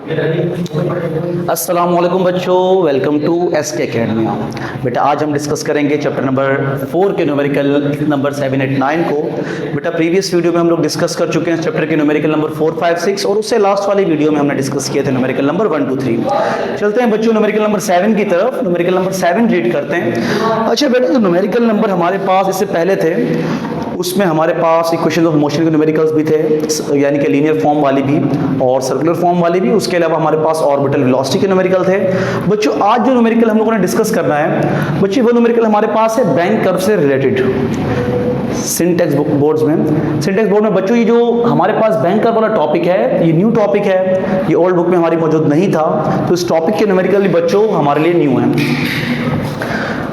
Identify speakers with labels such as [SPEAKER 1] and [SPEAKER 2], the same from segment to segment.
[SPEAKER 1] अस्सलाम वालेकुम बच्चों, वेलकम टू एसके अकेडमी। बेटा आज हम डिस्कस करेंगे चैप्टर नंबर 4 के न्यूमेरिकल नंबर 7, 8, 9 को। बेटा प्रीवियस वीडियो में हम लोग डिस्कस कर चुके हैं चैप्टर के न्यूमेरिकल नंबर 4, 5, 6 और उससे लास्ट वाली वीडियो में हमने डिस्कस किए थे न्यूमेरिकल नंबर 1, 2, 3। चलते हैं बच्चों न्यूमेरिकल नंबर 7 की तरफ। न्यूमेरिकल नंबर 7 रीड करते हैं। अच्छा बेटा, जो न्यूमेरिकल नंबर हमारे पास इससे पहले थे उसमें हमारे पास इक्वेशन ऑफ मोशन के न्यूमेरिकल्स भी थे, यानी कि लीनियर फॉर्म वाली भी और सर्कुलर फॉर्म वाली भी। उसके अलावा हमारे पास ऑर्बिटल वेलोसिटी के न्यूमेरिकल थे। बच्चों आज जो न्यूमेरिकल हम लोगों ने डिस्कस करना है बच्चों, वो न्यूमेरिकल हमारे पास है बैंक कर्व से रिलेटेड। सिंटेक्स बोर्ड्स में, सिंटेक्स बोर्ड में बच्चों ये जो हमारे पास बैंक कर्व वाला टॉपिक है ये न्यू टॉपिक है, ये ओल्ड बुक में हमारी मौजूद नहीं था, तो इस टॉपिक के न्यूमेरिकल बच्चों हमारे लिए न्यू है।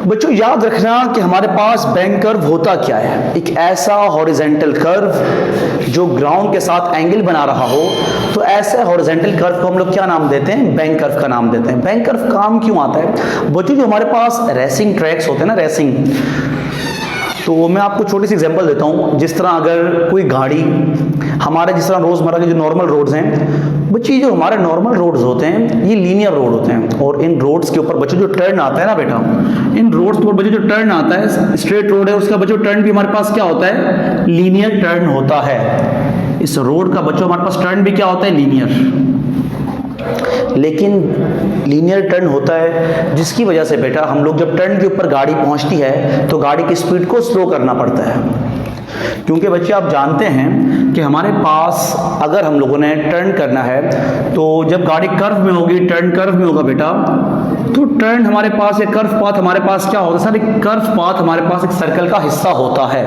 [SPEAKER 1] बच्चों याद रखना कि हमारे पास बैंक कर्व होता क्या है। एक ऐसा हॉरिजॉन्टल कर्व जो ग्राउंड के साथ एंगल बना रहा हो, तो ऐसे हॉरिजॉन्टल कर्व को हम लोग क्या नाम देते हैं? बैंक कर्व का नाम देते हैं। बैंक कर्व काम क्यों आता है बच्चों? जो हमारे पास रेसिंग ट्रैक्स होते हैं ना, रेसिंग, तो मैं आपको छोटी सी एग्जांपल देता हूँ। जिस तरह अगर कोई गाड़ी हमारे जिस तरह रोजमर्रा के जो नॉर्मल रोड्स हैं बच्चे, जो हमारे नॉर्मल रोड्स होते हैं ये लीनियर रोड होते हैं, और इन रोड्स के ऊपर बच्चों जो टर्न आता है ना बेटा, इन रोड्स के ऊपर बच्चों जो टर्न आता है, स्ट्रेट रोड है उसका बच्चों टर्न भी हमारे पास क्या होता है? लीनियर टर्न होता है। इस रोड का बच्चों हमारे पास टर्न भी क्या होता है? लीनियर। लेकिन लीनियर टर्न होता है जिसकी वजह से बेटा हम लोग जब टर्न के ऊपर गाड़ी पहुंचती है तो गाड़ी की स्पीड को स्लो करना पड़ता है, क्योंकि बच्चे आप जानते हैं कि हमारे पास अगर हम लोगों ने टर्न करना है तो जब गाड़ी कर्व में होगी, टर्न कर्व में होगा बेटा, तो टर्न हमारे पास एक कर्व पाथ हमारे पास क्या होता है? सर एक कर्व पाथ हमारे पास एक सर्कल का हिस्सा होता है।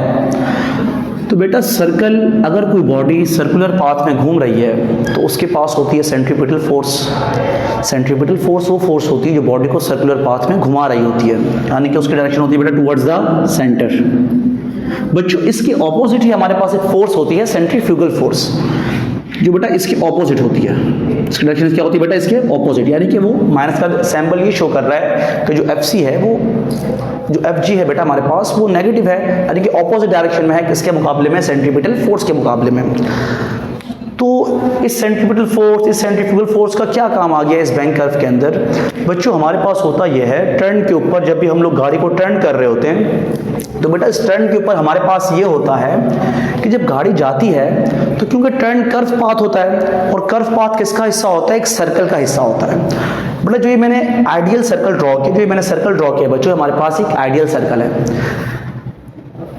[SPEAKER 1] तो बेटा सर्कल, अगर कोई बॉडी सर्कुलर पाथ में घूम रही है तो उसके पास होती है सेंट्रीपिटल फोर्स। सेंट्रीपिटल फोर्स वो फोर्स होती है जो बॉडी को सर्कुलर पाथ में घुमा रही होती है, यानी कि उसकी डायरेक्शन होती है बेटा टुवर्ड्स द सेंटर। बच्चों इसके ऑपोजिट ही हमारे पास एक फोर्स होती है सेंट्रीफ्यूगल फोर्स, जो बेटा इसके ऑपोजिट होती है। इसकी डायरेक्शन क्या होती है बेटा? इसके ऑपोजिट, यानी कि वो माइनस का सैंपल ये शो कर रहा है कि जो FC है वो, जो FG है बेटा हमारे पास वो नेगेटिव है, यानी कि ऑपोजिट डायरेक्शन में है किसके मुकाबले में? सेंट्रीपिटल फोर्स के मुकाबले में। तो इस सेंट्रीपिटल फोर्स, इस सेंट्रीफ्यूगल फोर्स का क्या काम आ गया इस बैंक कर्व के अंदर? बच्चों हमारे पास होता यह है, टर्न के ऊपर जब भी हम लोग गाड़ी को टर्न कर रहे होते हैं तो बेटा इस टर्न के ऊपर हमारे पास ये होता है कि जब गाड़ी जाती है तो क्योंकि टर्न कर्व पाथ होता है, और कर्व पाथ किसका हिस्सा होता है? एक सर्कल का हिस्सा होता है। बेटा जो ये मैंने आइडियल सर्कल ड्रॉ किया, जो ये मैंने सर्कल ड्रॉ किया बच्चों, हमारे पास एक आइडियल सर्कल है।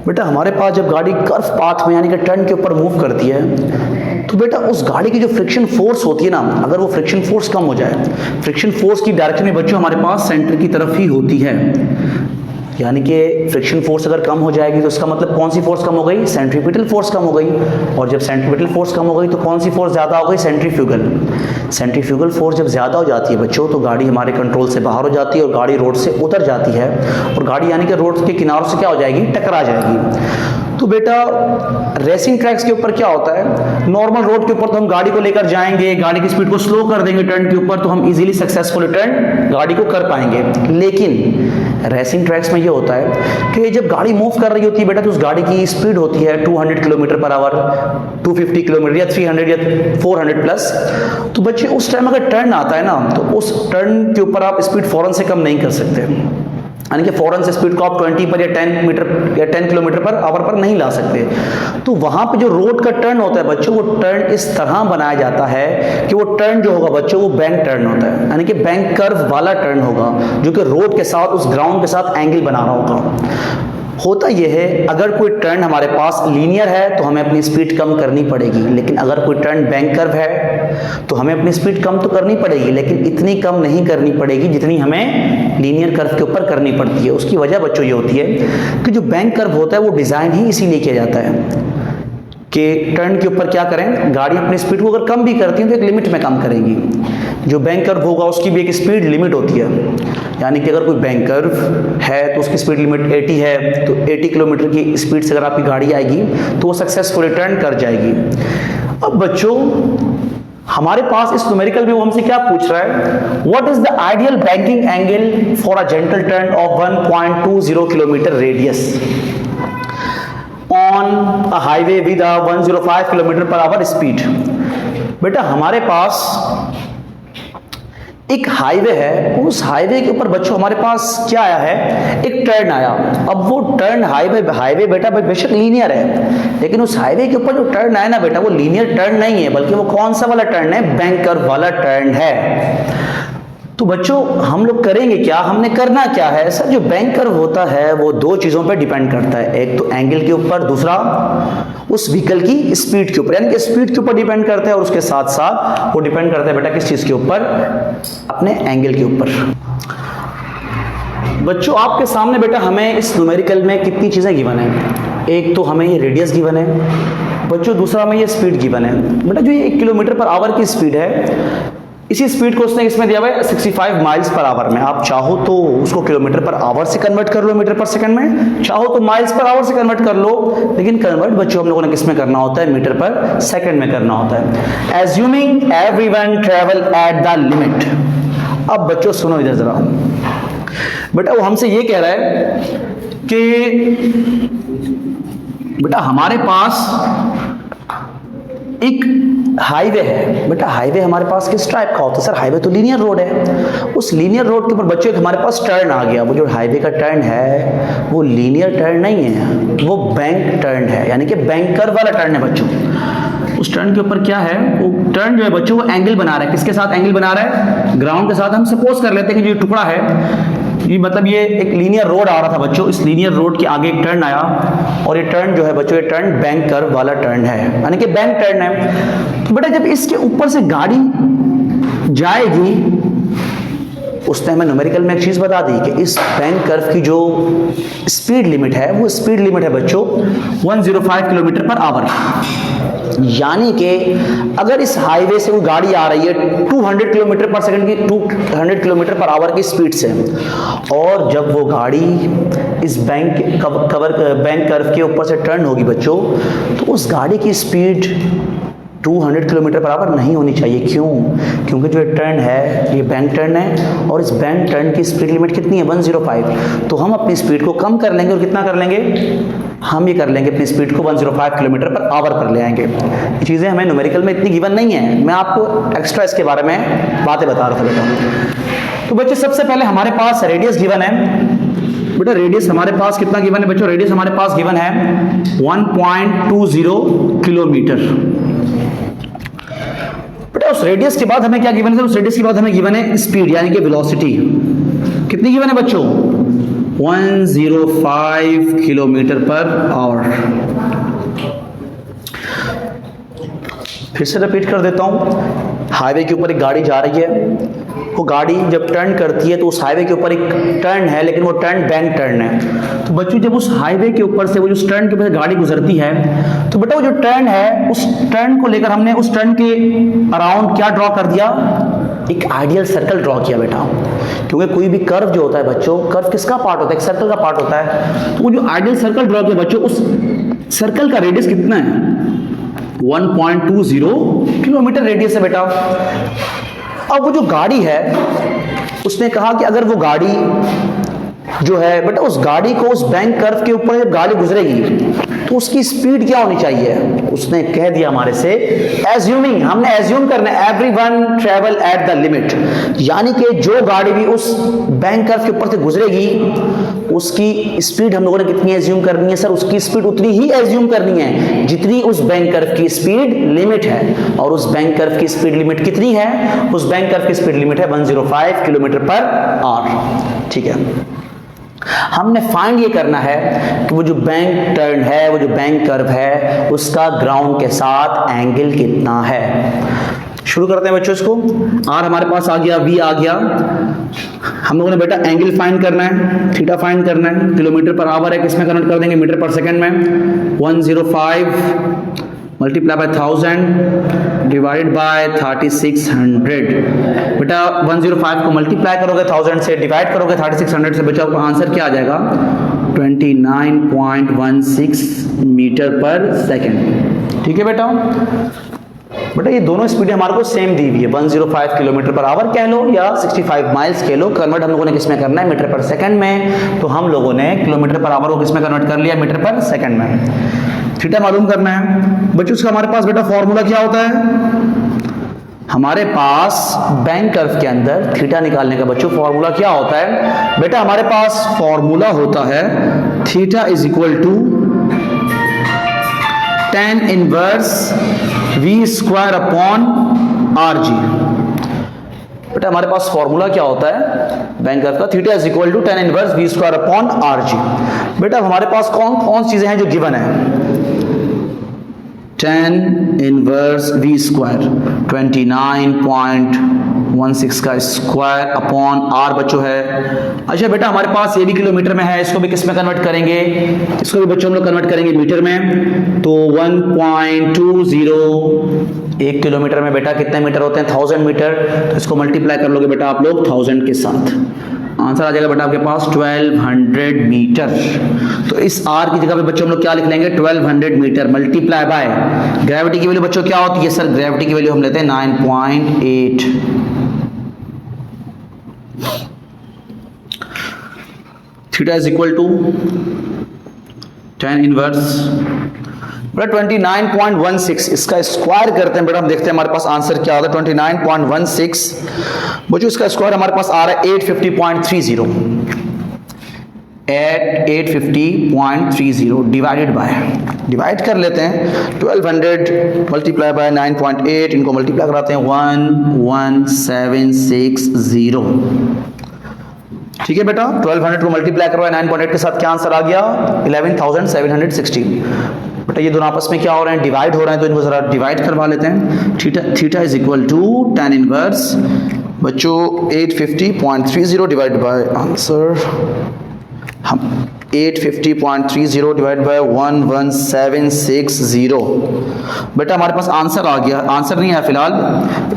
[SPEAKER 1] बेटा हमारे पास जब गाड़ी कर्व पाथ में यानी कि टर्न के ऊपर मूव करती है तो बेटा उस गाड़ी की जो फ्रिक्शन फोर्स होती है ना, अगर वो फ्रिक्शन फोर्स कम हो जाए, फ्रिक्शन फोर्स की डायरेक्शन में बच्चों हमारे पास सेंटर की तरफ ही होती है, यानी कि फ्रिक्शन फोर्स अगर कम हो जाएगी तो इसका मतलब कौन सी फोर्स कम हो गई? सेंट्रीपिटल फोर्स कम हो गई। और जब सेंट्रीपिटल फोर्स कम हो गई तो कौन सी फोर्स ज़्यादा हो गई? सेंट्रीफ्यूगल। सेंट्रीफ्यूगल फोर्स जब ज़्यादा हो जाती है बच्चों तो गाड़ी हमारे कंट्रोल से बाहर हो जाती है और गाड़ी रोड से उतर जाती है, और गाड़ी यानी कि रोड के किनारों से क्या हो जाएगी? टकरा जाएगी। तो बेटा रेसिंग ट्रैक्स के ऊपर क्या होता है? नॉर्मल रोड के ऊपर तो हम गाड़ी को लेकर जाएंगे, गाड़ी की स्पीड को स्लो कर देंगे टर्न के ऊपर, तो हम इजीली सक्सेसफुल टर्न गाड़ी को कर पाएंगे। लेकिन रेसिंग ट्रैक्स में ये होता है कि जब गाड़ी मूव कर रही होती है बेटा तो उस गाड़ी की स्पीड होती है 200 किलोमीटर पर आवर, 250 किलोमीटर या 300 या 400 प्लस। तो बच्चे उस टाइम अगर टर्न आता है ना तो उस टर्न के ऊपर आप स्पीड फौरन से कम नहीं कर सकते, यानी कि फौरन से स्पीड को आप 20 पर या 10 मीटर या 10 किलोमीटर पर आवर पर नहीं ला सकते। तो वहां पे जो रोड का टर्न होता है बच्चों, वो टर्न इस तरह बनाया जाता है कि वो टर्न जो होगा बच्चों वो बैंक टर्न होता है, यानी कि बैंक कर्व वाला टर्न होगा जो कि रोड के साथ, उस ग्राउंड के साथ एंगल बना रहा होगा। होता यह है अगर कोई टर्न हमारे पास लीनियर है तो हमें अपनी स्पीड कम करनी पड़ेगी, लेकिन अगर कोई टर्न बैंक कर्व है तो हमें अपनी स्पीड कम तो करनी पड़ेगी, लेकिन इतनी कम नहीं करनी पड़ेगी जितनी हमें लीनियर कर्व के ऊपर करनी पड़ती है। उसकी वजह बच्चों ये होती है कि जो बैंक कर्व होता है वो डिज़ाइन ही इसीलिए किया जाता है कि टर्न के ऊपर क्या करें, गाड़ी अपनी स्पीड को अगर कम भी करती है तो एक लिमिट में कम करेंगी। जो बैंक कर्व होगा उसकी भी एक स्पीड लिमिट होती है, यानी कि अगर कोई बैंक कर्व है तो उसकी स्पीड लिमिट 80 है, तो 80 किलोमीटर की स्पीड से अगर आपकी गाड़ी आएगी तो वो सक्सेसफुली टर्न कर जाएगी। अब बच्चों हमारे पास इस न्यूमेरिकल में वो हमसे क्या पूछ रहा है? What is the ideal banking angle for a gentle turn off 1.20 kilometre radius on a highway with 105 kilometre per hour speed. बेटा हमारे पास एक हाईवे है, उस हाईवे के ऊपर बच्चों हमारे पास क्या आया है, एक टर्न आया। अब वो टर्न हाईवे बेटा बेशक लीनियर है, लेकिन उस हाईवे के ऊपर जो टर्न आया ना बेटा, वो लीनियर टर्न नहीं है, बल्कि वो कौन सा वाला टर्न है, बैंक कर्व वाला टर्न है। तो बच्चों हम लोग करेंगे क्या, हमने करना क्या है सर, जो बैंक कर्व होता है वो दो चीजों पे डिपेंड करता है, एक तो एंगल के ऊपर, दूसरा उस व्हीकल की स्पीड के ऊपर, यानी कि स्पीड के ऊपर डिपेंड करता है, और उसके साथ साथ वो डिपेंड करता है बेटा किस चीज के ऊपर, अपने एंगल के ऊपर। बच्चों आपके सामने बेटा हमें इस न्यूमेरिकल में कितनी चीजें गिवन है, एक तो हमें ये रेडियस गिवन है बच्चों, दूसरा हमें ये स्पीड गिवन है बेटा। जो ये 1 किलोमीटर पर आवर की स्पीड है, इसी स्पीड को उसने इसमें दिया हुआ है 65 माइल्स पर आवर में। आप चाहो तो उसको किलोमीटर पर आवर से कन्वर्ट कर लो मीटर पर सेकंड में, चाहो तो माइल्स पर आवर से कन्वर्ट कर लो, लेकिन कन्वर्ट बच्चों हम लोगों ने किस में करना होता है, मीटर पर सेकंड में करना होता है। Assuming everyone travel at the limit. अब बच्चों सुनो इधर जरा, बेटा वो हमसे ये कह रहा है कि बेटा हमारे पास एक हाईवे है। बेटा हाईवे हमारे पास किस टाइप का होता है सर, हाईवे तो लीनियर रोड है। उस लीनियर रोड के ऊपर बच्चों हमारे पास टर्न आ गया, वो जो हाईवे का टर्न है वो लीनियर टर्न नहीं है, वो बैंक टर्न है, यानी कि बैंक कर्व वाला टर्न है बच्चों। उस टर्न के ऊपर क्या है, वो टर्न जो है बच्चों वो एंगल बना रहा है, किसके साथ एंगल बना रहा है, ग्राउंड के साथ। हम सपोज कर लेते हैं कि जो टुकड़ा है ये मतलब ये एक लीनियर रोड आ रहा था बच्चों, इस लीनियर रोड के आगे एक टर्न आया, और ये टर्न जो है बच्चों ये टर्न बैंक कर्व वाला टर्न है, यानी कि बैंक टर्न है। तो बेटा जब इसके ऊपर से गाड़ी जाएगी, उसने हमें न्यूमेरिकल में एक चीज बता दी कि इस बैंक कर्व की जो स्पीड लिमिट है, वो स्पीड लिमिट है बच्चों 105 किलोमीटर पर आवर। यानी कि अगर इस हाईवे से कोई गाड़ी आ रही है 200 किलोमीटर पर सेकंड की 200 किलोमीटर पर आवर की स्पीड से, और जब वो गाड़ी इस बैंक कर्व के ऊपर से टर्न होगी बच्चों, तो उस गाड़ी की स्पीड 200 किलोमीटर पर आवर नहीं होनी चाहिए। क्यों? क्योंकि जो टर्न है ये बैंक टर्न है, और इस बैंक टर्न की स्पीड लिमिट कितनी है, 105। तो हम अपनी स्पीड को कम कर लेंगे, और कितना कर लेंगे, हम ये कर लेंगे अपनी स्पीड को 105 किलोमीटर पर आवर पर ले आएंगे। ये चीज़ें हमें न्यूमेरिकल में इतनी गिवन नहीं है, मैं आपको एक्स्ट्रा इसके बारे में बातें बता रहा था बेटा। तो बच्चे सबसे पहले हमारे पास रेडियस गिवन है। बेटा रेडियस हमारे पास कितना गिवन है बच्चों, रेडियस हमारे पास गिवन है 1.20 किलोमीटर। बेटा उस रेडियस के बाद हमें क्या गिवन है, उस रेडियस के बाद हमें गिवन है स्पीड, यानी कि वेलोसिटी। कितनी गिवन है बच्चों, 105 किलोमीटर पर आवर। फिर से रिपीट कर देता हूं, हाईवे के ऊपर एक गाड़ी जा रही है, वो गाड़ी जब टर्न करती है तो उस हाईवे के ऊपर एक टर्न है, लेकिन वो टर्न बैंक टर्न है। तो बच्चों जब उस हाईवे के ऊपर से वो जो टर्न के ऊपर गाड़ी गुजरती है, तो बेटा वो जो टर्न है उस टर्न को लेकर हमने उस टर्न के अराउंड क्या ड्रॉ कर दिया, एक आइडियल सर्कल ड्रॉ किया बेटा। क्योंकि कोई भी कर्व जो होता है बच्चों, कर्व किसका पार्ट होता है, एक सर्कल का पार्ट होता है। तो वो जो आइडियल सर्कल ड्रॉ किया बच्चों, उस सर्कल का रेडियस कितना है, 1.20 किलोमीटर रेडियस है बेटा। अब वो जो गाड़ी है, उसने कहा कि अगर वो गाड़ी जो है बेटा, उस गाड़ी को उस बैंक कर्व के ऊपर जब गाड़ी गुजरेगी तो उसकी स्पीड क्या होनी चाहिए, उसने कह दिया हमारे से एज्यूमिंग, हमने एज्यूम करना है everyone travel at the limit, यानी कि जो गाड़ी भी उस बैंक कर्व के ऊपर से गुजरेगी उसकी स्पीड हम लोगों ने कितनी एज्यूम करनी है सर, उसकी स्पीड उतनी ही एज्यूम करनी है जितनी उस बैंक कर्व की स्पीड लिमिट है। और उस बैंक कर्व की स्पीड लिमिट कितनी है, उस बैंक कर्व की स्पीड लिमिट है 105 किलोमीटर पर आवर। ठीक है, हमने फाइंड ये करना है कि वो जो बैंक टर्न है, वो जो बैंक कर्व है, उसका ग्राउंड के साथ एंगल कितना है। शुरू करते हैं बच्चों इसको। आर हमारे पास आ गया, वी आ गया, हम लोगों ने बेटा एंगल फाइंड करना है, थीटा फाइंड करना है, किलोमीटर पर आवर है, किसमें कन्वर्ट कर देंगे, मीटर पर सेकंड में। 105 मल्टीप्लाई बाय 1000 डिवाइड बाय 3600। बेटा 105 को मल्टीप्लाई करोगे 1000 से, डिवाइड करोगे 3600 से, बच्चा आपका आंसर क्या आ जाएगा, 29.16 मीटर पर सेकंड। ठीक है बेटा, बेटा ये दोनों स्पीडें हमारे को सेम दी हुई है, 105 किलोमीटर पर आवर कह लो या 65 माइल्स कह लो, कन्वर्ट हम लोगों ने किसमें करना है, मीटर पर सेकंड में। तो हम लोगों ने किलोमीटर पर आवर को किसमें कन्वर्ट कर लिया, मीटर पर सेकंड में। थीटा मालूम करना है बच्चों, उसका हमारे पास बेटा फॉर्मूला क्या होता है, हमारे पास बैंक कर्व के अंदर थीटा निकालने का बच्चों फॉर्मूला क्या होता है? बेटा हमारे पास फॉर्मूला होता है theta is equal to tan inverse v square upon r g. बेटा हमारे पास फॉर्मूला क्या होता है बैंक कर्व का? Theta is equal to tan inverse v square upon r g. बेटा हमारे पास कौन कौन चीजें हैं जो गिवन है? tan इनवर्स v स्क्वायर 29.16 का स्क्वायर अपॉन r बच्चों है। अच्छा बेटा हमारे पास ये भी किलोमीटर में है, इसको भी किस में कन्वर्ट करेंगे? इसको भी बच्चों हम लोग कन्वर्ट करेंगे मीटर में, तो 1.20 1 किलोमीटर में बेटा कितने मीटर होते हैं? 1000 मीटर। तो इसको मल्टीप्लाई कर लोगे बेटा आप लोग 1000 के साथ, आंसर आ जाएगा बेटा आपके पास 1200 मीटर। तो इस r की जगह पे बच्चों हम लोग क्या लिख लेंगे? 1200 मीटर मल्टीप्लाई बाय ग्रेविटी की वैल्यू बच्चों क्या होती है? सर ग्रेविटी की वैल्यू हम लेते हैं 9.8। Theta is equal to tan inverse बेटा 29.16, इसका स्क्वायर करते हैं बेटा, हम देखते हैं हमारे पास आंसर क्या आता है। 29.16 बच्चों इसका स्क्वायर हमारे पास आ रहा है 850.30 850.30 डिवाइड कर लेते हैं 1200 मल्टीप्लाई बाय 9.8, इनको मल्टीप्लाई कराते हैं 11760। ठीक है बेटा 1200 को मल्टीप्लाई करवाए 9.8 के साथ, क्या आंसर आ गया? 11760। बेटा ये दोनों आपस में क्या हो रहे हैं? डिवाइड हो रहे हैं, तो इनको जरा डिवाइड करवा लेते हैं। Theta is equal to tan inverse बच्चों 850.30 डिवाइड बाय आंसर हम 850.30 डिवाइड बाय 11760। बेटा हमारे पास आंसर आ गया, आंसर नहीं है फिलहाल,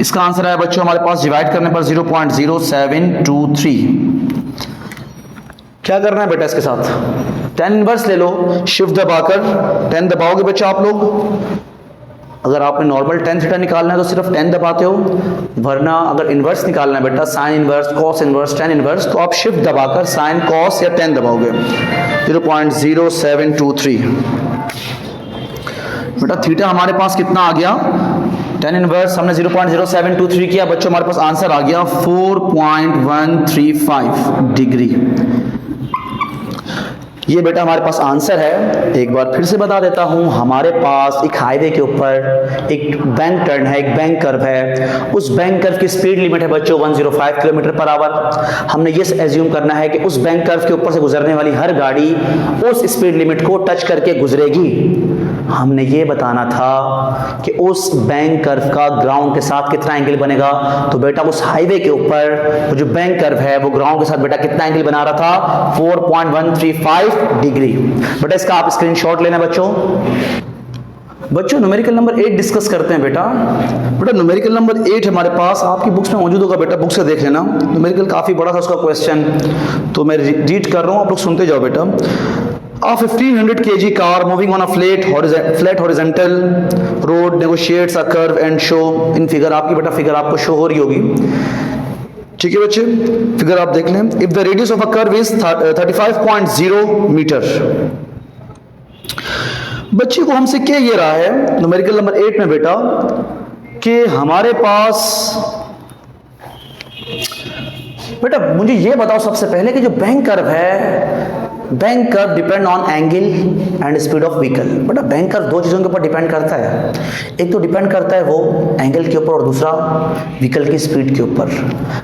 [SPEAKER 1] इसका आंसर है बच्चों हमारे पास डिवाइड करने पर 0.0723। क्या करना है बेटा इसके साथ? tan इनवर्स ले लो, शिफ्ट दबाकर 10 दबाओगे बच्चा आप लोग। अगर आपने नॉर्मल tan थीटा निकालना है तो सिर्फ 10 दबाते हो, वरना अगर इनवर्स निकालना है बेटा sine inverse, cos inverse, tan inverse, तो आप शिफ्ट दबाकर साइन कॉस या tan दबाओगे 0.0723। बेटा थीटा हमारे पास कितना आ गया? tan इनवर्स हमने 0.0723 किया बच्चों, हमारे पास आंसर आ गया 4.135 डिग्री। ये बेटा हमारे पास आंसर है। एक बार फिर से बता देता हूं, हमारे पास एक हाईवे के ऊपर एक बैंक टर्न है, एक बैंक कर्व है। उस बैंक कर्व की स्पीड लिमिट है बच्चों 105 किलोमीटर पर आवर। हमने ये एज्यूम करना है कि उस बैंक कर्व के ऊपर से गुजरने वाली हर गाड़ी उस स्पीड लिमिट को टच करके गुजरेगी। हमने ये बताना था कि उस बैंक कर्व का ग्राउंड के साथ कितना एंगल बनेगा। तो बेटा उस हाईवे के ऊपर जो बैंक कर्व है वो ग्राउंड के साथ बेटा कितना एंगल बना रहा था? 4.135 डिग्री। बेटा इसका आप स्क्रीनशॉट लेना बच्चों। न्यूमेरिकल नंबर 8 डिस्कस करते हैं बेटा न्यूमेरिकल नंबर 8 हमारे पास आपकी बुक्स में मौजूद होगा बेटा, बुक से देख लेना। न्यूमेरिकल काफी बड़ा था उसका क्वेश्चन, तो मैं रीड कर रहा हूं, आप लोग सुनते जाओ बेटा। A 1500 kg car moving on a flat horizontal road negotiates a curve and show in figure। आपकी बेटा फिगर आपको शो हो रही होगी, ठीक है बच्चे, फिगर आप देख लें। If the radius of a curve is 35.0 metre. बच्चे को हमसे क्या ये रहा है न्यूमेरिकल नंबर 8 में बेटा कि हमारे पास बेटा मुझे ये बताओ सबसे पहले कि जो बैंक कर्व है, bank curve depend on angle and speed of vehicle. बेटा बैंक कर्व दो चीज़ों के ऊपर डिपेंड करता है, एक तो डिपेंड करता है वो एंगल के ऊपर और दूसरा व्हीकल की स्पीड के ऊपर।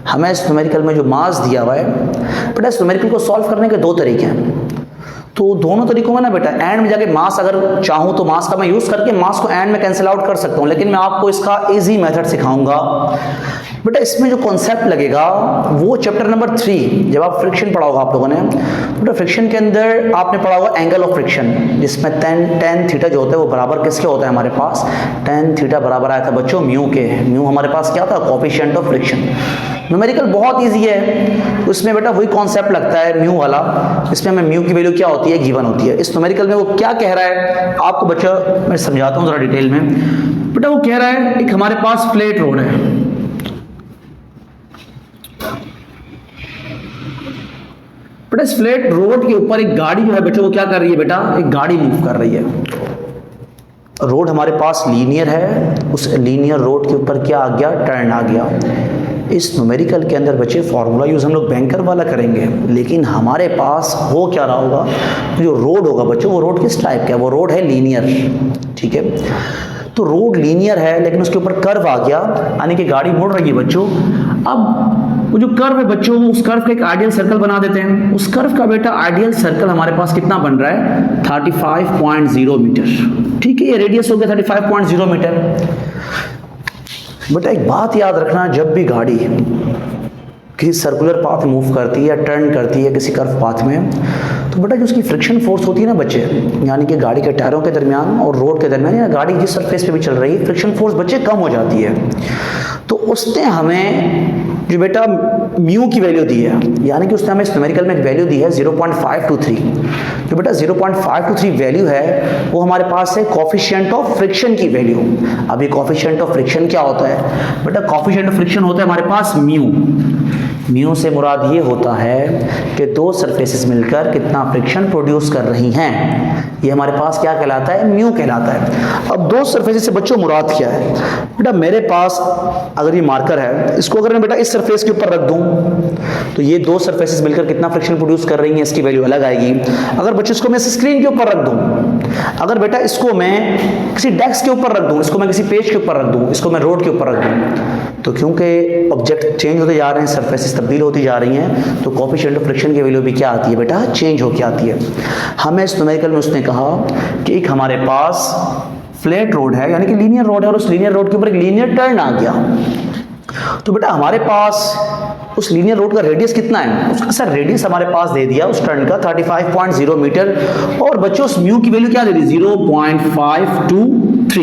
[SPEAKER 1] हमें इस न्यूमेरिकल में जो मास दिया हुआ है बेटा, इस न्यूमेरिकल को सॉल्व करने के दो तरीके हैं। तो दोनों तरीकों में ना बेटा एंड में जाके मास अगर चाहूँ तो मास का मैं यूज़ करके मास को एंड में कैंसिल आउट कर सकता हूँ, लेकिन मैं आपको इसका ईजी मेथड सिखाऊंगा। बेटा इसमें जो कॉन्सेप्ट लगेगा वो चैप्टर नंबर 3 जब आप फ्रिक्शन पढ़ा होगा आप लोगों ने, बेटा फ्रिक्शन के अंदर आपने पढ़ा होगा एंगल ऑफ फ्रिक्शन, जिसमें tan थीटा जो होता है वो बराबर किसके होता है हमारे पास? tan थीटा बराबर आया था बच्चों म्यू के। म्यू हमारे पास क्या था? Coefficient of friction. न्यूमेरिकल बहुत ईजी है, उसमें बेटा वही कॉन्सेप्ट लगता है म्यू वाला, इसमें हमें म्यू की वैल्यू क्या होती है? गिवन होती है। इस न्यूमेरिकल में वो क्या कह रहा है आपको बच्चा मैं समझाता हूँ जरा डिटेल में। बेटा वो कह रहा है एक हमारे पास फ्लैट रोड है, बेटा इस फ्लैट रोड के ऊपर एक गाड़ी जो है बेटा वो क्या कर रही है? बेटा एक गाड़ी मूव कर रही है। रोड हमारे पास लीनियर है, उस लीनियर रोड के ऊपर क्या आ गया, टर्न आ गया। इस न्यूमेरिकल के अंदर बच्चे फॉर्मूला यूज़ हम लोग बैंकर वाला करेंगे, लेकिन हमारे पास हो क्या रहा होगा, जो रोड होगा बच्चों वो रोड किस टाइप का है, वो रोड है लीनियर, ठीक है। तो रोड लीनियर है लेकिन उसके ऊपर कर्व आ गया, यानी कि गाड़ी मुड़ रही है बच्चों। अब वो जो कर्व है बच्चों, उस कर्व का एक आइडियल सर्कल बना देते हैं। उस कर्व का बेटा आइडियल सर्कल हमारे पास कितना बन रहा है, 35.0 मीटर, ठीक है। ये रेडियस हो गया 35.0 मीटर। बेटा एक बात याद रखना, जब भी गाड़ी किसी सर्कुलर पाथ मूव करती है या टर्न करती है किसी कर्व पाथ में, तो बेटा जो उसकी फ्रिक्शन फोर्स होती है ना बच्चे, यानी कि गाड़ी के टायरों के दरमियान और रोड के दरमियान या गाड़ी जिस सरफेस पे भी चल रही है, फ्रिक्शन फोर्स बच्चे कम हो जाती है। तो उसने हमें जो बेटा म्यू की वैल्यू दी है, यानी कि उसने हमें इस न्यूमेरिकल में एक वैल्यू दी है 0.523। जो बेटा 0.523 वैल्यू है वो हमारे पास है कोफिशिएंट ऑफ फ्रिक्शन की वैल्यू। अब ये कोफिशिएंट ऑफ फ्रिक्शन क्या होता है बेटा, कोफिशिएंट ऑफ फ्रिक्शन होता है हमारे पास म्यू। म्यू से मुराद ये होता है कि दो सरफेसेस मिलकर कितना फ्रिक्शन प्रोड्यूस कर रही हैं, ये हमारे पास क्या कहलाता है, म्यू कहलाता है। अब दो सरफेसेस से बच्चों मुराद क्या है बेटा, मेरे पास अगर ये मार्कर है, इसको अगर मैं बेटा इस सरफेस के ऊपर रख दूं तो ये दो सरफेसेस मिलकर कितना फ्रिक्शन प्रोड्यूस कर रही हैं, इसकी वैल्यू अलग आएगी। अगर बच्चों इसको मैं स्क्रीन के ऊपर रख दूं, अगर बेटा इसको मैं किसी डेस्क के ऊपर रख दूं, इसको मैं किसी पेज के ऊपर रख दूं, इसको मैं रोड के ऊपर रख दूं, तो क्योंकि ऑब्जेक्ट चेंज होते जा रहे हैं, सरफेसेस तब्दील होती जा रही हैं, तो कोफिशिएंट ऑफ फ्रिक्शन की वैल्यू भी क्या आती है बेटा, चेंज होकर आती है। हमें इस न्यूमेरिकल में उसने कहा कि एक हमारे पास फ्लैट रोड है, यानी कि लीनियर रोड है, और उस लीनियर रोड के ऊपर एक लीनियर टर्न आ गया। तो बेटा हमारे पास उस लीनियर रोड का रेडियस कितना है, उसका सर रेडियस हमारे पास दे दिया उस टर्न का 35.0 मीटर, और बच्चों उस म्यू की वैल्यू क्या दे दी, 0.523।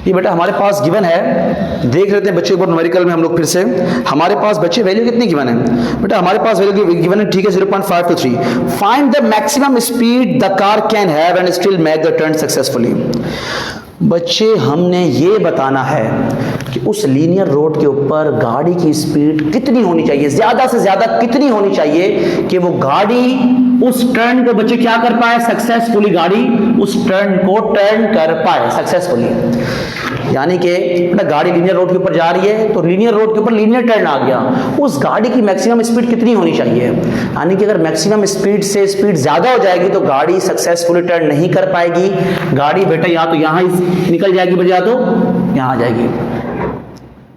[SPEAKER 1] ये बेटा हमारे पास गिवन है, देख लेते हैं बच्चे एक बार न्यूमेरिकल में हम लोग फिर से। हमारे पास बच्चे वैल्यू कितनी गिवन है बेटा, हमारे पास वैल्यू गिवन है, ठीक है 0.523। Find the maximum speed the car can have and still make the turn successfully. बच्चे हमने ये बताना है कि उस लीनियर रोड के ऊपर गाड़ी की स्पीड कितनी होनी चाहिए, ज्यादा से ज्यादा कितनी होनी चाहिए कि वो गाड़ी उस टर्न को बच्चे क्या कर पाए, सक्सेसफुली गाड़ी उस टर्न को टर्न कर पाए सक्सेसफुली। यानी कि गाड़ी लीनियर रोड के ऊपर जा रही है, तो लीनियर रोड के ऊपर लीनियर टर्न आ गया, उस गाड़ी की मैक्सिमम स्पीड कितनी होनी चाहिए, यानी कि अगर मैक्सिमम स्पीड से स्पीड ज्यादा हो जाएगी तो गाड़ी सक्सेसफुली टर्न नहीं कर पाएगी। गाड़ी बेटा या तो यहां ही निकल जाएगी बच्चे, या तो यहां आ जाएगी।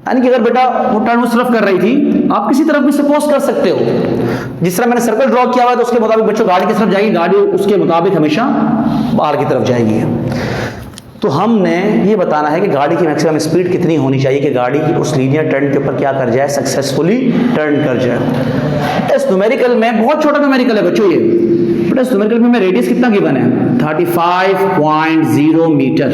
[SPEAKER 1] यानी कि अगर बेटा वो टर्न उस तरफ कर रही थी, आप किसी तरफ भी सपोज कर सकते हो, जिस तरह मैंने सर्कल ड्रॉ किया हुआ है तो उसके मुताबिक बच्चों गाड़ी की तरफ जाएगी, गाड़ी उसके मुताबिक हमेशा बाहर की तरफ जाएगी। तो हमने ये बताना है कि गाड़ी की मैक्सिमम स्पीड कितनी होनी चाहिए कि गाड़ी उस लीनियर टर्न के ऊपर क्या कर जाए, सक्सेसफुली टर्न कर जाए। इस न्यूमेरिकल में बहुत छोटा न्यूमेरिकल है बच्चों ये, बट इस न्यूमेरिकल में रेडियस कितना गिवन है, 35.0 मीटर,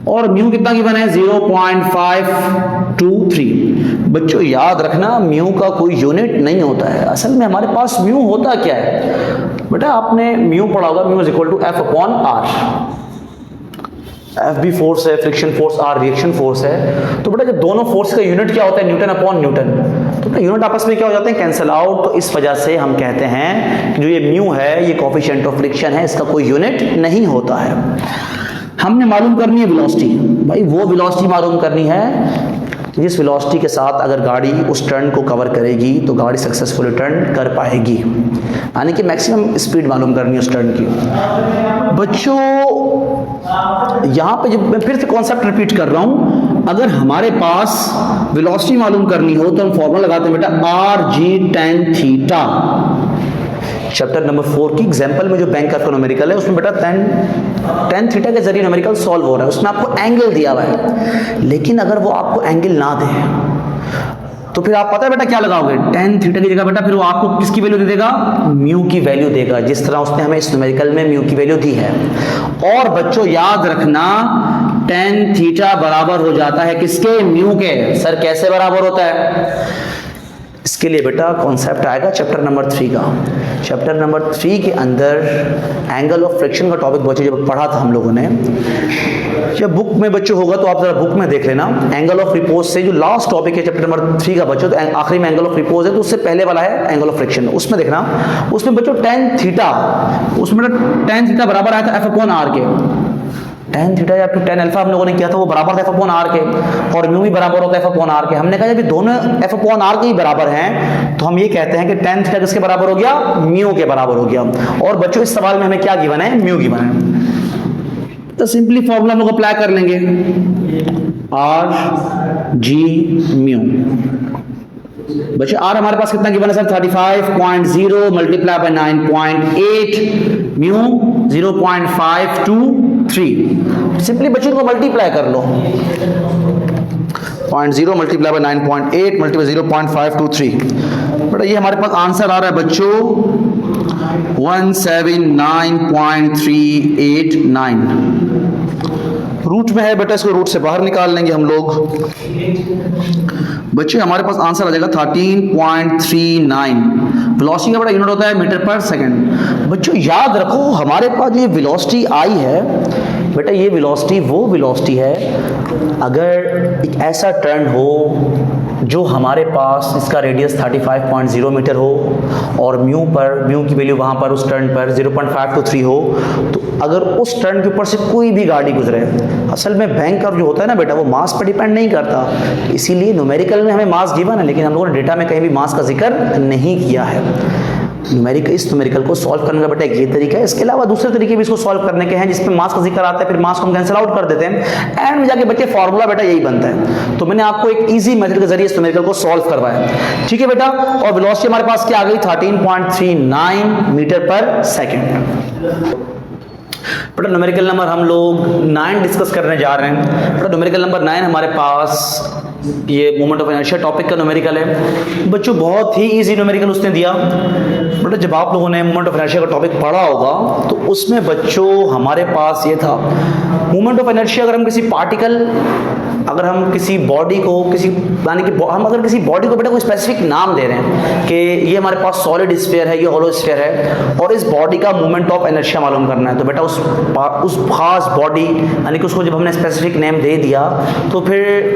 [SPEAKER 1] और म्यू कितना गिवन है, 0.523। बच्चों याद रखना म्यू का कोई यूनिट नहीं होता है, असल में हमारे पास म्यू होता क्या है बेटा, आपने म्यू पढ़ा होगा, mu is equal to F upon R। F भी फोर्स है, friction force, R reaction force है। तो बेटा जब दोनों फोर्स का यूनिट क्या होता है, न्यूटन अपॉन न्यूटन, तो यूनिट आपस में क्या हो जाते हैं, कैंसिल आउट। तो इस वजह से हम कहते हैं कि जो ये म्यू है ये कोफिशिएंट ऑफ फ्रिक्शन है, इसका कोई यूनिट नहीं होता है। हमने मालूम करनी है वेलोसिटी, भाई वो वेलोसिटी मालूम करनी है जिस वेलोसिटी के साथ अगर गाड़ी उस टर्न को कवर करेगी तो गाड़ी सक्सेसफुली टर्न कर पाएगी, यानी कि मैक्सिमम स्पीड मालूम करनी है उस टर्न की। बच्चों यहाँ पे जब मैं फिर से कॉन्सेप्ट रिपीट कर रहा हूँ, अगर हमारे पास वेलोसिटी मालूम करनी हो तो हम फॉर्मूला लगाते हैं बेटा RG tan theta. Chapter number 4 की एग्जांपल में जो बैंक का न्यूमेरिकल है उसमें बेटा tan थीटा के जरिए न्यूमेरिकल सॉल्व हो रहा है, उसमें आपको एंगल दिया हुआ है। लेकिन अगर वो आपको एंगल ना दे तो फिर आप पता है बेटा क्या लगाओगे, tan थीटा की जगह बेटा फिर वो आपको किसकी वैल्यू दे देगा, म्यू की वैल्यू देगा, जिस तरह उसने हमें इस न्यूमेरिकल में म्यू की वैल्यू दी है। और बच्चों याद रखना tan थीटा बराबर हो जाता है किसके, म्यू के। सर कैसे बराबर होता है, इसके लिए बेटा कॉन्सेप्ट आएगा चैप्टर नंबर 3 का। चैप्टर नंबर 3 के अंदर एंगल ऑफ फ्रिक्शन का टॉपिक बच्चे जब पढ़ा था हम लोगों ने, जब बुक में बच्चों होगा तो आप जरा बुक में देख लेना, एंगल ऑफ रिपोज से जो लास्ट टॉपिक है चैप्टर नंबर 3 का बच्चों, तो आखिरी में एंगल ऑफ रिपोज है, तो उससे पहले वाला है एंगल ऑफ फ्रिक्शन, उसमें देखना। उसमें बच्चों tan थीटा, उसमें tan थीटा बराबर आया था F अपॉन R के। tan थीटा या फिर tan अल्फा हम लोगों ने किया था वो बराबर था f अपॉन r के, और म्यू भी बराबर होता है f अपॉन r के। हमने कहा जब दोनों f अपॉन r के ही बराबर हैं तो हम ये कहते हैं कि tan थीटा किसके बराबर हो गया, म्यू के बराबर हो गया। और बच्चों इस सवाल में हमें क्या गिवन है, म्यू गिवन है। तो सिंपली फॉर्मूला हम लोग अप्लाई कर लेंगे, r g म्यू। बच्चों आर हमारे पास कितना गिवन है sir, 35.0 multiply by 9.8, mu 0.523। Simply बच्चों को मल्टीप्लाई कर लो, 0.0 मल्टीप्लाई बाय 9.8 मल्टीप्लाई 0.523। बेटा ये हमारे पास आंसर आ रहा है बच्चों 179.389। रूट में है बेटा, इसको रूट से बाहर निकाल लेंगे हम लोग। बच्चे हमारे पास आंसर आ जाएगा 13.39। वेलोसिटी का बड़ा यूनिट होता है मीटर पर सेकंड। बच्चों याद रखो हमारे पास ये वेलोसिटी आई है बेटा, ये वेलोसिटी वो वेलोसिटी है अगर एक ऐसा टर्न हो जो हमारे पास इसका रेडियस 35.0 मीटर हो और म्यू की वैल्यू वहाँ पर उस टर्न पर 0.523 हो, तो अगर उस टर्न के ऊपर से कोई भी गाड़ी गुजरे, असल में बैंक कर्व जो होता है ना बेटा वो मास पर डिपेंड नहीं करता, इसीलिए न्यूमेरिकल में हमें मास गिवन है लेकिन हम लोगों ने डेटा में कहीं भी मास का जिक्र नहीं किया है। इस न्यूमेरिकल को सॉल्व करने का बेटा ये तरीका है। इसके अलावा दूसरे तरीके भी इसको सॉल्व करने के हैं जिसमें मास का जिक्र आता है, फिर मास को हम कैंसिल आउट कर देते हैं, एंड में जाके बच्चे फॉर्मूला बेटा यही बनता है। तो मैंने आपको एक इजी मेथड के जरिए इस न्यूमेरिकल को सॉल्व करवाया, ठीक है बेटा। और वेलोसिटी हमारे पास क्या आ गई, 13.39 मीटर पर सेकेंड। बेटा न्यूमेरिकल नंबर हम लोग 9 डिस्कस करने जा रहे हैं। बेटा न्यूमेरिकल नंबर 9 हमारे पास ये मोमेंट ऑफ इनर्शिया टॉपिक का न्यूमेरिकल है। बच्चों बहुत ही इजी न्यूमेरिकल उसने दिया। बेटा जब आप लोगों ने मोमेंट ऑफ इनर्शिया का टॉपिक पढ़ा होगा तो उसमें बच्चों हमारे पास ये था, मोमेंट ऑफ इनर्शिया अगर हम किसी पार्टिकल, अगर हम किसी बॉडी को यानी कि हम अगर किसी बॉडी को बेटा कोई स्पेसिफिक नाम दे रहे हैं कि ये हमारे पास सॉलिड स्फीयर है, ये हॉलो स्फीयर है, और इस बॉडी का मोमेंट ऑफ इनर्शिया मालूम करना है, तो बेटा उस खास बॉडी यानी कि उसको जब हमने स्पेसिफिक नेम दे दिया तो फिर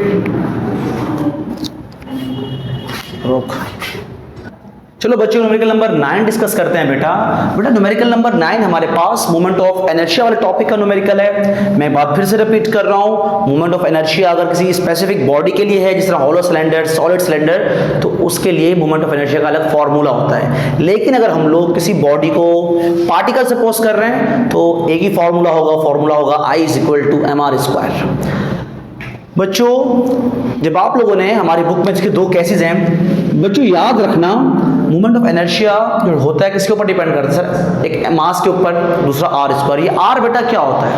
[SPEAKER 1] चलो बच्चों न्यूमेरिकल नंबर 9 डिस्कस करते हैं बेटा। न्यूमेरिकल नंबर 9 हमारे पास मोमेंट ऑफ इनर्शिया वाले टॉपिक का न्यूमेरिकल है। मैं बात फिर से रिपीट कर रहा हूं, मोमेंट ऑफ इनर्शिया अगर किसी स्पेसिफिक बॉडी के लिए है जिस तरह हॉलो सिलेंडर, सॉलिड सिलेंडर, तो उसके लिए मोमेंट ऑफ इनर्शिया का अलग फॉर्मूला होता है। लेकिन अगर हम लोग किसी बॉडी को पार्टिकल सपोज कर रहे हैं तो एक ही फॉर्मूला होगा I = mr²। बच्चों जब आप लोगों ने हमारी बुक में इसके दो केसेस हैं, बच्चों याद रखना मोमेंट ऑफ इनर्शिया जो होता है किसके ऊपर डिपेंड करता है सर, एक मास के ऊपर, दूसरा r²। ये r बेटा क्या होता है,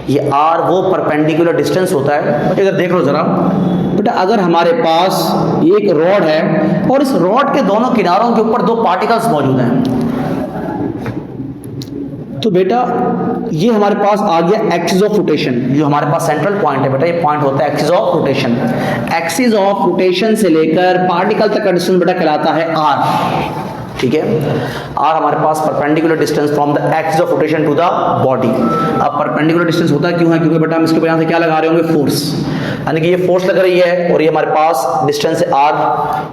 [SPEAKER 1] ये r वो परपेंडिकुलर डिस्टेंस होता है। इधर देख लो जरा बेटा, अगर हमारे पास एक रॉड है और इस रॉड के दोनों किनारों के ऊपर दो पार्टिकल्स मौजूद हैं, तो बेटा ये हमारे पास आ गया एक्सिस ऑफ रोटेशन। जो हमारे पास सेंट्रल पॉइंट है बेटा, ये पॉइंट होता है axis of rotation. Axis of rotation से लेकर पार्टिकल तक का डिस्टेंस बेटा कहलाता है r, ठीक है। r हमारे पास perpendicular distance from the axis of rotation to the body. अब परपेंडिकुलर डिस्टेंस होता क्यों है, क्योंकि बेटा हम इसके यहां से क्या लगा रहे होंगे, फोर्स, यानी कि ये फोर्स लग रही है और ये हमारे पास डिस्टेंस है r,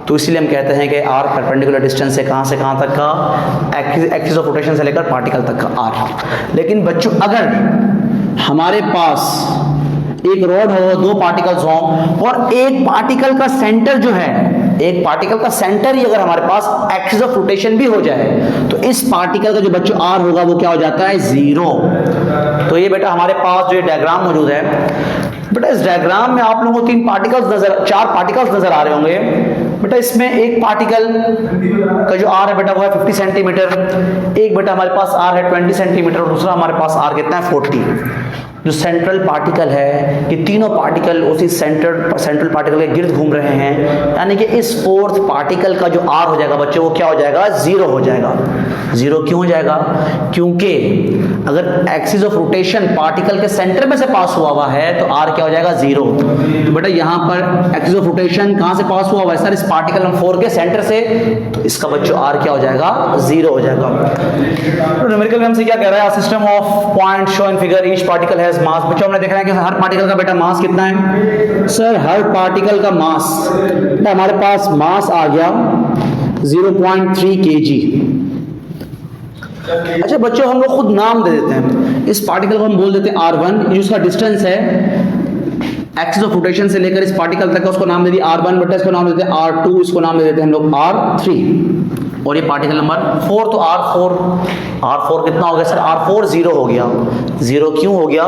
[SPEAKER 1] तो इसलिए हम कहते हैं कि r परपेंडिकुलर डिस्टेंस है कहां से कहां तक का, एक्सिस ऑफ रोटेशन से लेकर पार्टिकल तक का r। लेकिन बच्चों अगर हमारे पास एक रॉड हो, दो पार्टिकल्स हो, और एक पार्टिकल का सेंटर जो है, एक पार्टिकल का सेंटर ही अगर हमारे पास एक्सिस ऑफ रोटेशन भी हो जाए तो इस पार्टिकल का जो बच्चों r होगा वो क्या हो जाता है, 0। तो ये बेटा हमारे पास जो डायग्राम मौजूद है बेटा, इस डायग्राम में आप लोगों को चार पार्टिकल्स नजर आ रहे होंगे बेटा। इसमें एक पार्टिकल का जो r है बेटा वो है 50 सेंटीमीटर, एक बेटा हमारे पास r है 20 सेंटीमीटर, और दूसरा हमारे पास r कितना है, 40। जो सेंट्रल पार्टिकल है, ये तीनों पार्टिकल उसी सेंट्रल पार्टिकल के गिर्द घूम रहे हैं, यानी कि इस फोर्थ पार्टिकल का जो r हो जाएगा बच्चों वो क्या हो जाएगा, 0 हो जाएगा। 0 क्यों हो जाएगा, क्योंकि अगर एक्सिस ऑफ रोटेशन पार्टिकल के सेंटर में से पास हुआ है तो r क्या हो जाएगा, 0। तो बेटा यहाँ पर एक्सिस ऑफ रोटेशन कहाँ से पास हुआ है सर, इस पार्टिकल नंबर 4 के सेंटर से, तो इसका बच्चों r क्या हो जाएगा, 0 हो जाएगा। तो न्यूमेरिकल में हमसे क्या कह रहा है, system of point show in figure each particle has मास। बच्चों हमने देखा है कि हर पार्टिकल का बेटा मास कितना है सर, हर पार्टिकल का मास, तो हमारे पास मास आ गया 0.3 kg। अच्छा बच्चों हम लोग खुद नाम दे देते हैं,
[SPEAKER 2] इस पार्टिकल को हम बोल देते हैं R1, जो इसका डिस्टेंस है एक्सिस ऑफ रोटेशन से लेकर इस पार्टिकल तक का, उसको नाम दे दिया R1, बटा इसको नाम देते हैं R2, इसको नाम दे देते हैं हम लोग R3, और ये पार्टिकल नंबर 4। तो R4 कितना हो गया सर? R4 0 हो गया। 0 क्यों हो गया?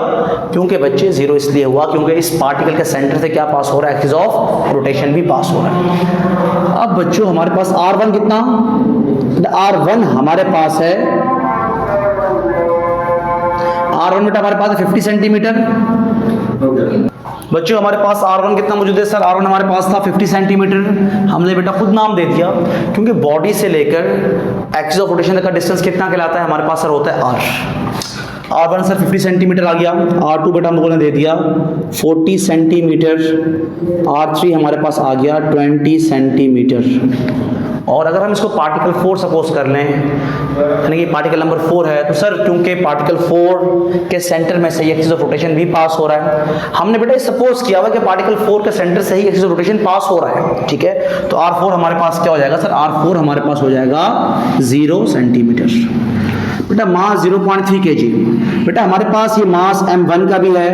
[SPEAKER 2] क्योंकि बच्चे 0 इसलिए हुआ क्योंकि इस पार्टिकल के सेंटर से क्या पास हो रहा है? एक्सिस ऑफ रोटेशन भी पास हो रहा है। अब बच्चों हमारे पास R1 कितना? R1 हमारे पास है, R1 बेटा हमारे पास है 50 सेंटीमीटर। बच्चों हमारे पास R1 कितना मौजूद है सर? R1 हमारे पास था 50 सेंटीमीटर। हमने बेटा खुद नाम दे दिया क्योंकि बॉडी से लेकर एक्सिस ऑफ रोटेशन तक का डिस्टेंस कितना कहलाता है? हमारे पास सर होता है R। R1 सर 50 सेंटीमीटर आ गया। R2 बेटा हम लोगों ने दे दिया 40 सेंटीमीटर। R3 हमारे पास आ गया 20 सेंटीमीटर। और अगर हम इसको पार्टिकल 4 सपोज कर लें, यानी कि पार्टिकल नंबर 4 है, तो सर क्योंकि पार्टिकल 4 के सेंटर में से एक्सिस ऑफ रोटेशन भी पास हो रहा है, हमने बेटा सपोज किया हुआ कि पार्टिकल 4 के सेंटर से ही एक्सिस ऑफ रोटेशन पास हो रहा है, ठीक है। तो R4 हमारे पास क्या हो जाएगा सर? R4 हमारे पास हो जाएगा 0 सेंटीमीटर। बेटा मास 0.3 kg। बेटा हमारे पास ये मास M1 का भी है,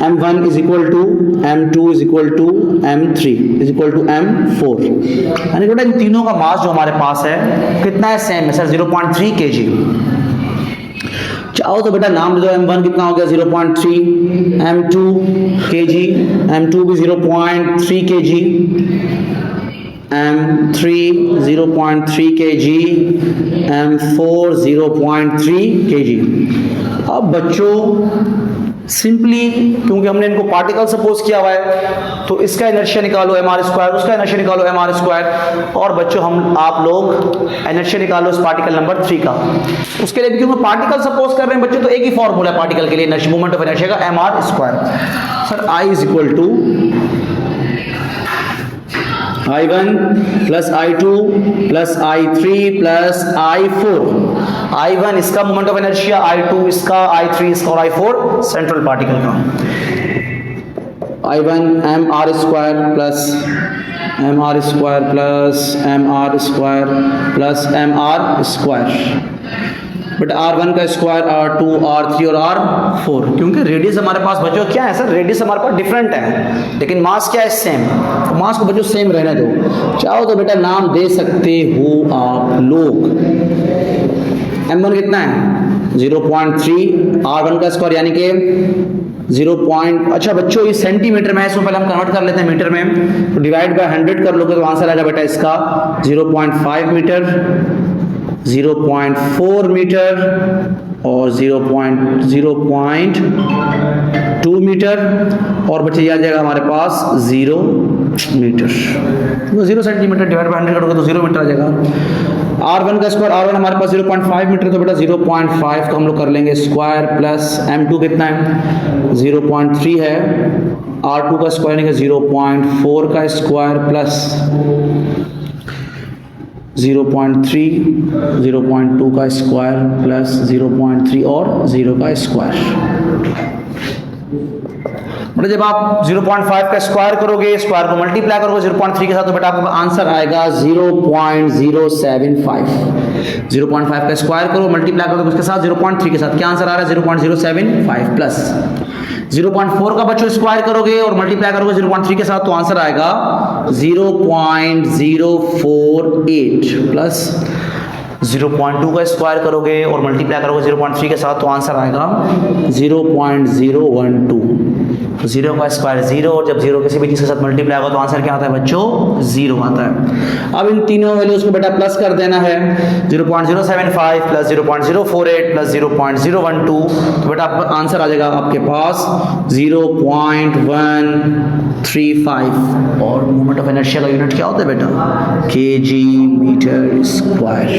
[SPEAKER 2] M1 is equal to M2 is equal to M3 is equal to M4, यानी बेटा इन तीनों का मास जो हमारे पास है कितना है? सेम है सर, 0.3 kg। चाहो तो बेटा नाम दे दो, M1 कितना हो गया? 0.3, M2 kg, M2 भी 0.3 kg, M3 0.3 kg, M4 0.3 kg। अब बच्चों सिंपली क्योंकि हमने इनको पार्टिकल सपोज किया हुआ है तो इसका इनर्शिया निकालो mr स्क्वायर, उसका इनर्शिया निकालो mr स्क्वायर, और बच्चों आप लोग इनर्शिया निकालो इस पार्टिकल नंबर 3 का। उसके लिए भी क्योंकि पार्टिकल सपोज कर रहे हैं बच्चों, तो एक ही फॉर्मूला है पार्टिकल के लिए इनर्शिया, मोमेंट ऑफ इनर्शिया का, mr square. Sir I is equal to I1 plus I2 plus I3 plus I4। I1 इसका मोमेंट ऑफ इनर्शिया, I2 इसका, I3 इसका और I4 सेंट्रल पार्टिकल का। I1 mr square plus mr square plus mr square plus mr square, but R1 का square R2 R3 और R4, क्योंकि radius हमारे पास बच्चों क्या है सर? रेडियस हमारे पास डिफरेंट है लेकिन मास क्या है? सेम। तो मास को बच्चों सेम रहने दो। चाहो तो बेटा नाम दे सकते हो आप लोग। M1 कितना है? 0.3, R1 का स्क्वायर यानी कि 0. अच्छा बच्चों ये सेंटीमीटर में है, इसको पहले हम कन्वर्ट कर लेते हैं मीटर में। तो डिवाइड बाय 100 कर लोगे तो आंसर आएगा बेटा इसका 0.5 मीटर, 0.4 मीटर और 0.2 मीटर, और बच्चे याद जाएगा हमारे पास 0 मीटर। तो 0 सेंटीमीटर डिवाइड बाय 100 करोगे तो 0 मीटर आ जाएगा। R1 का स्क्वायर, R1 हमारे पास 0.5 मीटर, तो बेटा 0.5 को हम लोग कर लेंगे स्क्वायर, प्लस M2 कितना है? 0.3 है, R2 का स्क्वायर यानी कि 0.4 का स्क्वायर प्लस 0.3, 0.2 का स्क्वायर प्लस 0.3 और 0 का स्क्वायर। मतलब जब आप 0.5 का स्क्वायर करोगे, स्क्वायर को मल्टीप्लाई करोगे 0.3 के साथ, तो बेटा आपका आंसर आएगा 0.075। 0.5 का स्क्वायर करो, मल्टीप्लाई करोगे उसके साथ 0.3 के साथ, क्या आंसर आ रहा है? 0.075 प्लस 0.4 का बच्चों स्क्वायर करोगे और मल्टीप्लाई करोगे 0.3 के साथ, तो आंसर आएगा 0.048 प्लस 0.2 का स्क्वायर करोगे और मल्टीप्लाई करोगे 0.3 के साथ, तो आंसर आएगा 0.012। 0 का स्क्वायर 0, और जब 0 किसी भी चीज के साथ मल्टीप्लाई होगा तो आंसर क्या आता है बच्चों? 0 आता है। अब इन तीनों वैल्यूज को बेटा प्लस कर देना है, 0.075 प्लस 0.048 प्लस 0.012, तो बेटा आपका आंसर आ जाएगा आपके पास 0.135, और मोमेंट ऑफ इनर्शिया का यूनिट क्या होता है बेटा? kg metre square.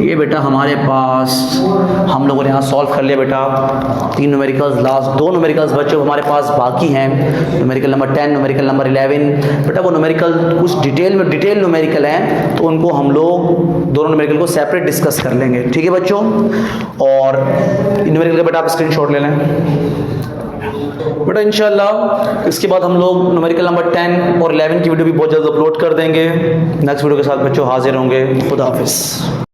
[SPEAKER 2] ये बेटा हमारे पास हम लोगों ने यहाँ सॉल्व कर लिया बेटा 3 न्यूमेरिकल्स, लास्ट 2 न्यूमेरिकल्स बच्चों हमारे पास बाकी हैं, न्यूमेरिकल नंबर 10, न्यूमेरिकल नंबर 11। बेटा वो न्यूमेरिकल कुछ डिटेल न्यूमेरिकल हैं, तो उनको हम लोग दोनों न्यूमेरिकल को सेपरेट डिस्कस कर लेंगे, ठीक है बच्चों। और न्यूमेरिकल का बेटा आप स्क्रीनशॉट ले लें बेटा इंशाल्लाह। इसके बाद हम लोग न्यूमेरिकल नंबर 10 और 11 की वीडियो भी बहुत जल्द अपलोड कर देंगे। नेक्स्ट वीडियो के साथ बच्चों हाजिर होंगे। खुदा हाफिज़।